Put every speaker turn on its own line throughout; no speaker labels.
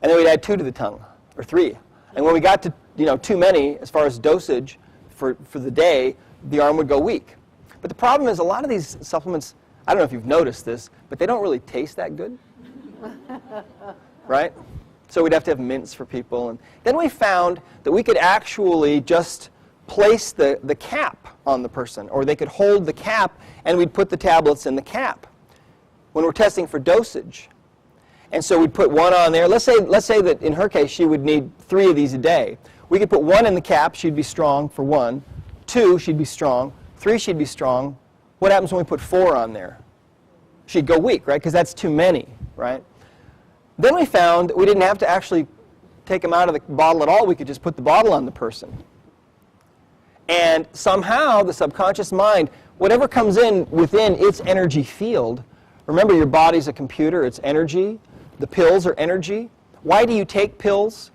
and then we'd add 2 to the tongue, or 3. And when we got to, too many, as far as dosage for the day, the arm would go weak. But the problem is a lot of these supplements, I don't know if you've noticed this, but they don't really taste that good. Right? So we'd have to have mints for people. And then we found that we could actually just place the cap on the person, or they could hold the cap and we'd put the tablets in the cap when we're testing for dosage. And so we'd put 1 on there. Let's say that in her case she would need 3 of these a day. We could put 1 in the cap, she'd be strong for 1. 2, she'd be strong. 3, she'd be strong. What happens when we put 4 on there? She'd go weak, right? Because that's too many, right? Then we found that we didn't have to actually take them out of the bottle at all. We could just put the bottle on the person. And somehow the subconscious mind, whatever comes in within its energy field, remember your body's a computer, it's energy. The pills are energy. Why do you take pills?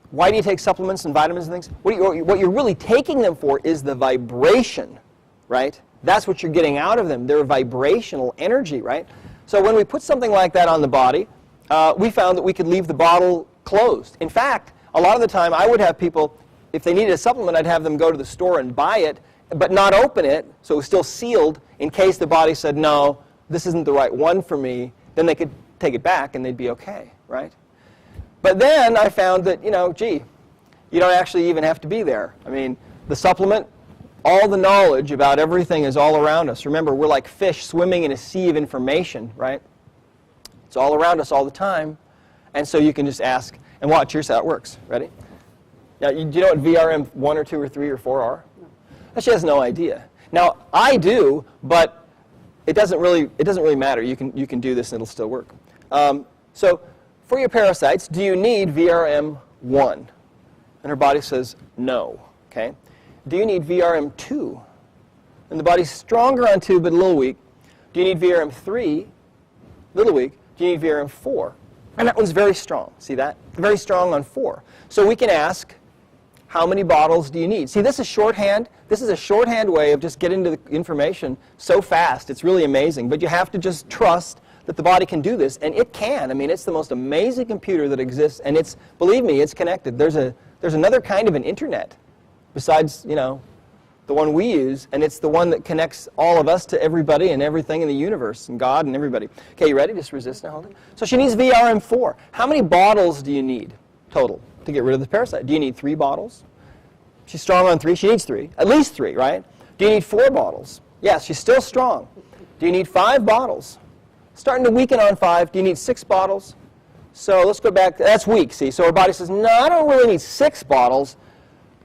Why do you take supplements and vitamins and things? What you're really taking them for is the vibration, right? That's what you're getting out of them. They're vibrational energy, right? So when we put something like that on the body, we found that we could leave the bottle closed. In fact, a lot of the time I would have people, if they needed a supplement, I'd have them go to the store and buy it, but not open it, so it was still sealed, in case the body said, no, this isn't the right one for me. Then they could take it back and they'd be okay, right? But then I found that, gee, you don't actually even have to be there. I mean, the supplement, all the knowledge about everything is all around us. Remember, we're like fish swimming in a sea of information, right? It's all around us all the time. And so you can just ask, and watch, here's how it works. Ready? Now, do you know what VRM 1 or 2 or 3 or 4 are? No. She has no idea. Now, I do, but it doesn't really matter. You can do this and it'll still work. So for your parasites, do you need VRM 1? And her body says no. Okay. Do you need VRM 2? And the body's stronger on 2 but a little weak. Do you need VRM 3? A little weak. Do you need VRM 4? And that one's very strong. See that? Very strong on 4. So we can ask, how many bottles do you need? See, this is shorthand. This is a shorthand way of just getting to the information so fast. It's really amazing. But you have to just trust that the body can do this, and it can. I mean, it's the most amazing computer that exists, and it's, believe me, it's connected. There's another kind of an internet besides, the one we use, and it's the one that connects all of us to everybody and everything in the universe, and God and everybody. Okay, you ready? Just resist now, hold it. So she needs VRM 4. How many bottles do you need total to get rid of the parasite? Do you need 3 bottles? She's strong on 3. She needs 3. At least 3, right? Do you need 4 bottles? Yes, she's still strong. Do you need 5 bottles? Starting to weaken on 5. Do you need 6 bottles? So let's go back. That's weak, see? So her body says, no, I don't really need 6 bottles.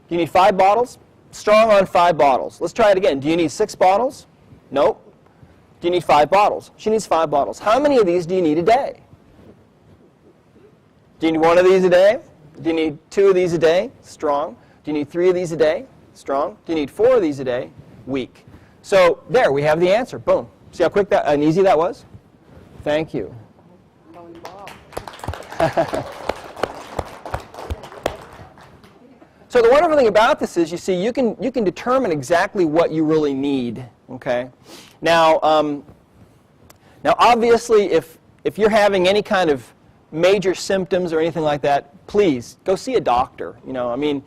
Do you need 5 bottles? Strong on 5 bottles. Let's try it again. Do you need 6 bottles? Nope. Do you need 5 bottles? She needs 5 bottles. How many of these do you need a day? Do you need 1 of these a day? Do you need 2 of these a day? Strong. Do you need 3 of these a day? Strong. Do you need 4 of these a day? Weak. So there, we have the answer. Boom. See how quick and easy that was? Thank you. So the wonderful thing about this is, you see, you can determine exactly what you really need. Okay. Now obviously, if you're having any kind of major symptoms or anything like that, please go see a doctor. I mean,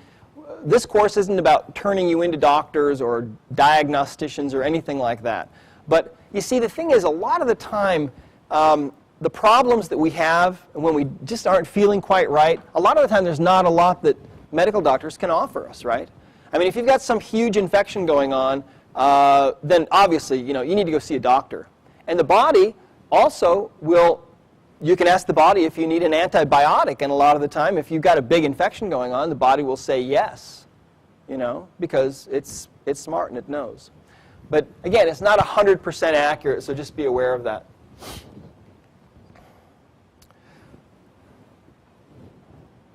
this course isn't about turning you into doctors or diagnosticians or anything like that. But you see, the thing is, a lot of the time, the problems that we have when we just aren't feeling quite right, a lot of the time there's not a lot that medical doctors can offer us, right? I mean, if you've got some huge infection going on, then obviously, you need to go see a doctor. And the body also will, you can ask the body if you need an antibiotic, and a lot of the time, if you've got a big infection going on, the body will say yes, because it's smart and it knows. But again, it's not 100% accurate, so just be aware of that.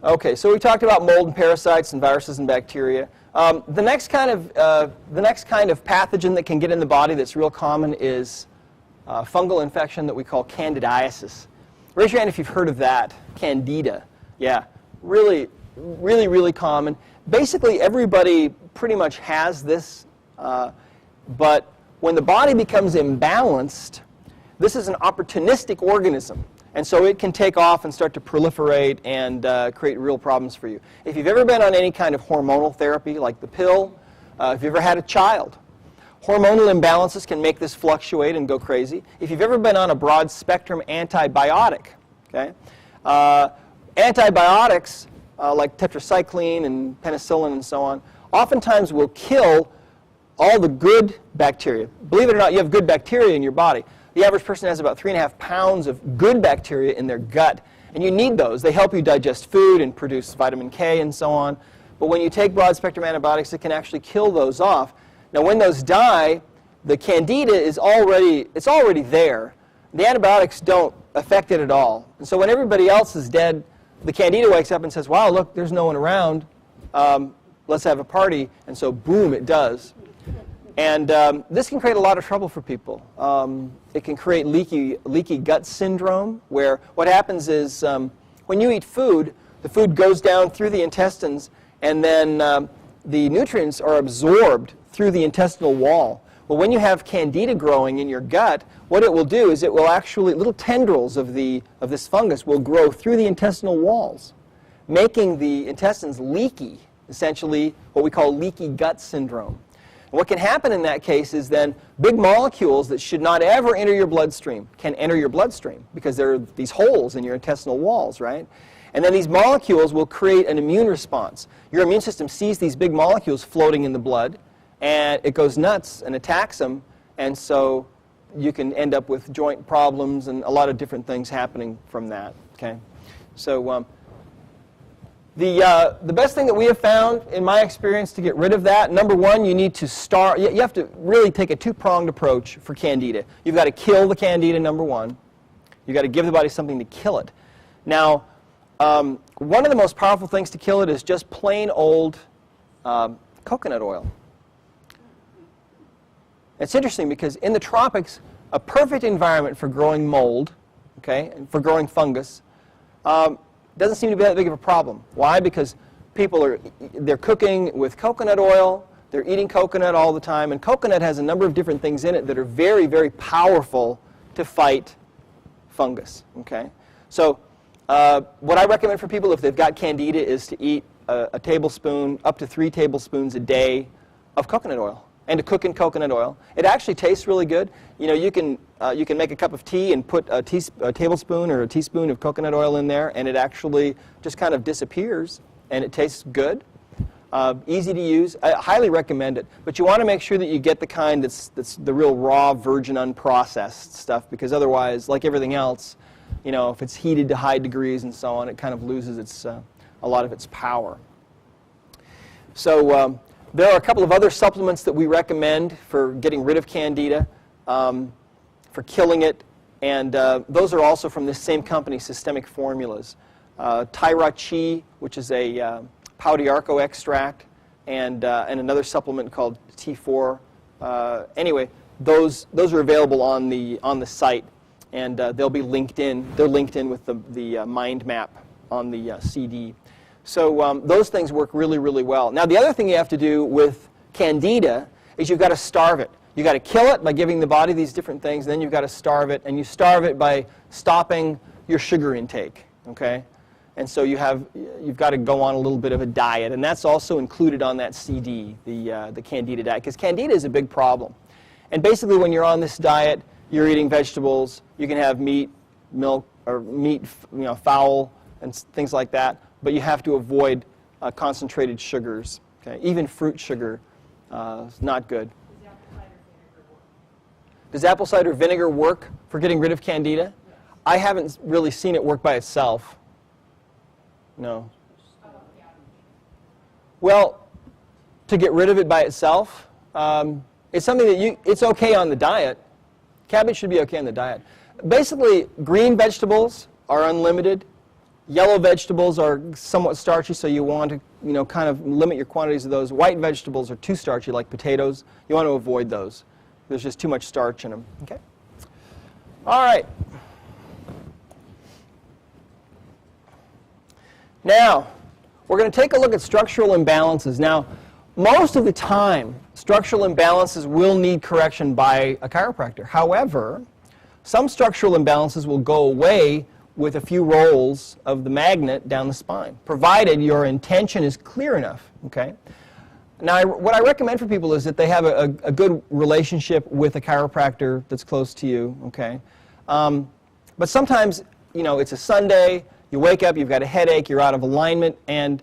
Okay, so we talked about mold and parasites and viruses and bacteria. The next kind of pathogen that can get in the body that's real common is fungal infection that we call candidiasis. Raise your hand if you've heard of that. Candida. Yeah, really, really, really common. Basically, everybody pretty much has this, but when the body becomes imbalanced, this is an opportunistic organism. And so it can take off and start to proliferate and create real problems for you. If you've ever been on any kind of hormonal therapy, like the pill, if you've ever had a child, hormonal imbalances can make this fluctuate and go crazy. If you've ever been on a broad-spectrum antibiotic, okay, antibiotics like tetracycline and penicillin and so on, oftentimes will kill all the good bacteria. Believe it or not, you have good bacteria in your body. The average person has about 3.5 pounds of good bacteria in their gut, and you need those. They help you digest food and produce vitamin K and so on. But when you take broad-spectrum antibiotics, it can actually kill those off. Now, when those die, the candida is already there. The antibiotics don't affect it at all. And so when everybody else is dead, the candida wakes up and says, wow, look, there's no one around. Let's have a party. And so, boom, it does. And this can create a lot of trouble for people. It can create leaky gut syndrome, where what happens is when you eat food, the food goes down through the intestines, and then the nutrients are absorbed through the intestinal wall. Well, when you have candida growing in your gut, what it will do is it will actually, little tendrils of this fungus will grow through the intestinal walls, making the intestines leaky, essentially what we call leaky gut syndrome. And what can happen in that case is then big molecules that should not ever enter your bloodstream can enter your bloodstream because there are these holes in your intestinal walls, right? And then these molecules will create an immune response. Your immune system sees these big molecules floating in the blood, and it goes nuts and attacks them, and so you can end up with joint problems and a lot of different things happening from that, okay? So the best thing that we have found, in my experience, to get rid of that, number one, you need to start, you have to really take a two-pronged approach for candida. You've got to kill the candida, number one. You've got to give the body something to kill it. Now, one of the most powerful things to kill it is just plain old coconut oil. It's interesting because in the tropics, a perfect environment for growing mold, okay, and for growing fungus, doesn't seem to be that big of a problem. Why? Because people they're cooking with coconut oil, they're eating coconut all the time, and coconut has a number of different things in it that are very, very powerful to fight fungus, okay? So what I recommend for people if they've got candida is to eat a tablespoon, up to 3 tablespoons a day of coconut oil, and to cook in coconut oil. It actually tastes really good. You know, you can make a cup of tea and put a tablespoon or a teaspoon of coconut oil in there, and it actually just kind of disappears, and it tastes good. Easy to use. I highly recommend it. But you want to make sure that you get the kind that's the real raw, virgin, unprocessed stuff, because otherwise, like everything else, you know, if it's heated to high degrees and so on, it kind of loses a lot of its power. So there are a couple of other supplements that we recommend for getting rid of candida, for killing it, and those are also from this same company, Systemic Formulas. Tyra-Chi, which is a Pau d'Arco extract, and another supplement called T4. Anyway, those are available on the site, and they'll be linked in. They're linked in with the mind map on the CD. So those things work really, really well. Now, the other thing you have to do with candida is you've got to starve it. You've got to kill it by giving the body these different things, and then you've got to starve it, and you starve it by stopping your sugar intake, okay? And so you've got to go on a little bit of a diet, and that's also included on that CD, the candida diet, because candida is a big problem. And basically, when you're on this diet, you're eating vegetables. You can have meat, milk, or meat, you know, fowl, and things like that. But you have to avoid concentrated sugars. Okay? Even fruit sugar is not good. Does apple cider vinegar work for getting rid of candida? Yes. I haven't really seen it work by itself. No. Well, to get rid of it by itself, it's something that it's okay on the diet. Cabbage should be okay on the diet. Basically, green vegetables are unlimited. Yellow vegetables are somewhat starchy, so you want to, you know, kind of limit your quantities of those. White vegetables are too starchy, like potatoes. You want to avoid those. There's just too much starch in them. Okay? All right. Now, we're going to take a look at structural imbalances. Now, most of the time, structural imbalances will need correction by a chiropractor. However, some structural imbalances will go away with a few rolls of the magnet down the spine, provided your intention is clear enough. Okay? Now, what I recommend for people is that they have a good relationship with a chiropractor that's close to you. Okay? But sometimes, you know, it's a Sunday, you wake up, you've got a headache, you're out of alignment, and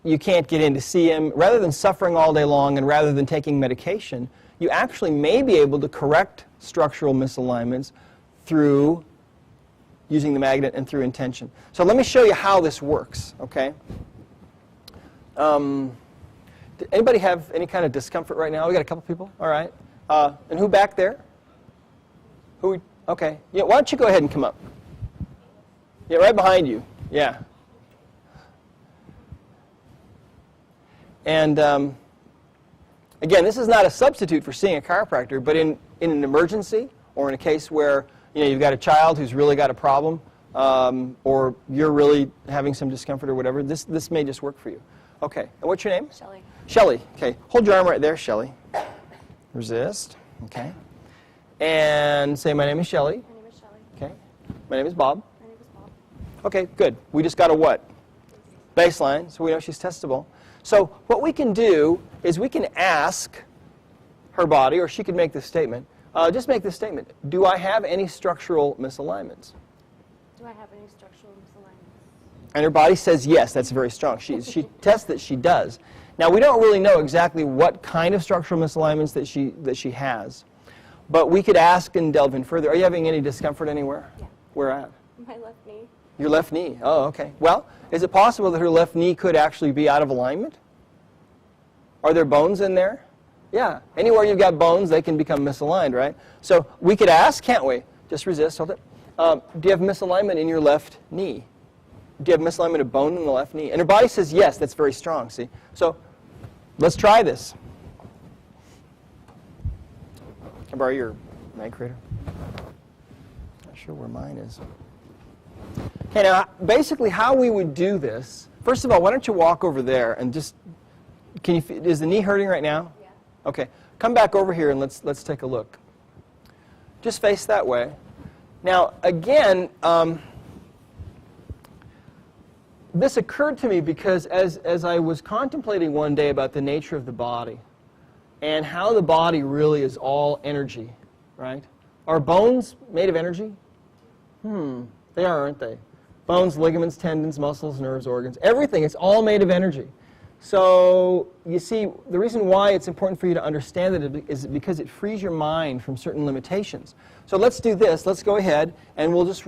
you can't get in to see him. Rather than suffering all day long and rather than taking medication, you actually may be able to correct structural misalignments through using the magnet and through intention. So let me show you how this works, okay? Did anybody have any kind of discomfort right now? We got a couple people, all right. And who back there? Who? Okay. Yeah, why don't you go ahead and come up? Yeah, right behind you. Yeah. And again, this is not a substitute for seeing a chiropractor, but in an emergency or in a case where you've got a child who's really got a problem, or you're really having some discomfort or whatever, this may just work for you. Okay. And what's your name?
Shelley.
Shelley. Okay. Hold your arm right there, Shelley. Resist. Okay. And say, my name is Shelley.
My name is Shelley.
Okay. My name is Bob.
My name is Bob.
Okay, good. We just got a what? Baseline, so we know she's testable. So what we can do is we can ask her body, or she could make this statement. Just make this statement. Do I have any structural misalignments?
Do I have any structural misalignments?
And her body says yes. That's very strong. She tests that she does. Now, we don't really know exactly what kind of structural misalignments that she has. But we could ask and delve in further. Are you having any discomfort anywhere?
Yeah.
Where at?
My left knee.
Your left knee. Oh, okay. Well, is it possible that her left knee could actually be out of alignment? Are there bones in there? Yeah. Anywhere you've got bones, they can become misaligned, right? So we could ask, can't we? Just resist. Hold it. Do you have misalignment in your left knee? Do you have misalignment of bone in the left knee? And her body says yes. That's very strong, see? So let's try this. Can I borrow your mag creator? Not sure where mine is. Okay, now basically how we would do this, first of all, why don't you walk over there and just, is the knee hurting right now?
Yeah.
Okay, come back over here and let's take a look. Just face that way. Now, again, this occurred to me because as I was contemplating one day about the nature of the body and how the body really is all energy, right? Are bones made of energy? They are, aren't they? Bones, ligaments, tendons, muscles, nerves, organs, everything, it's all made of energy. So, you see, the reason why it's important for you to understand that is because it frees your mind from certain limitations. So let's do this. Let's go ahead and we'll just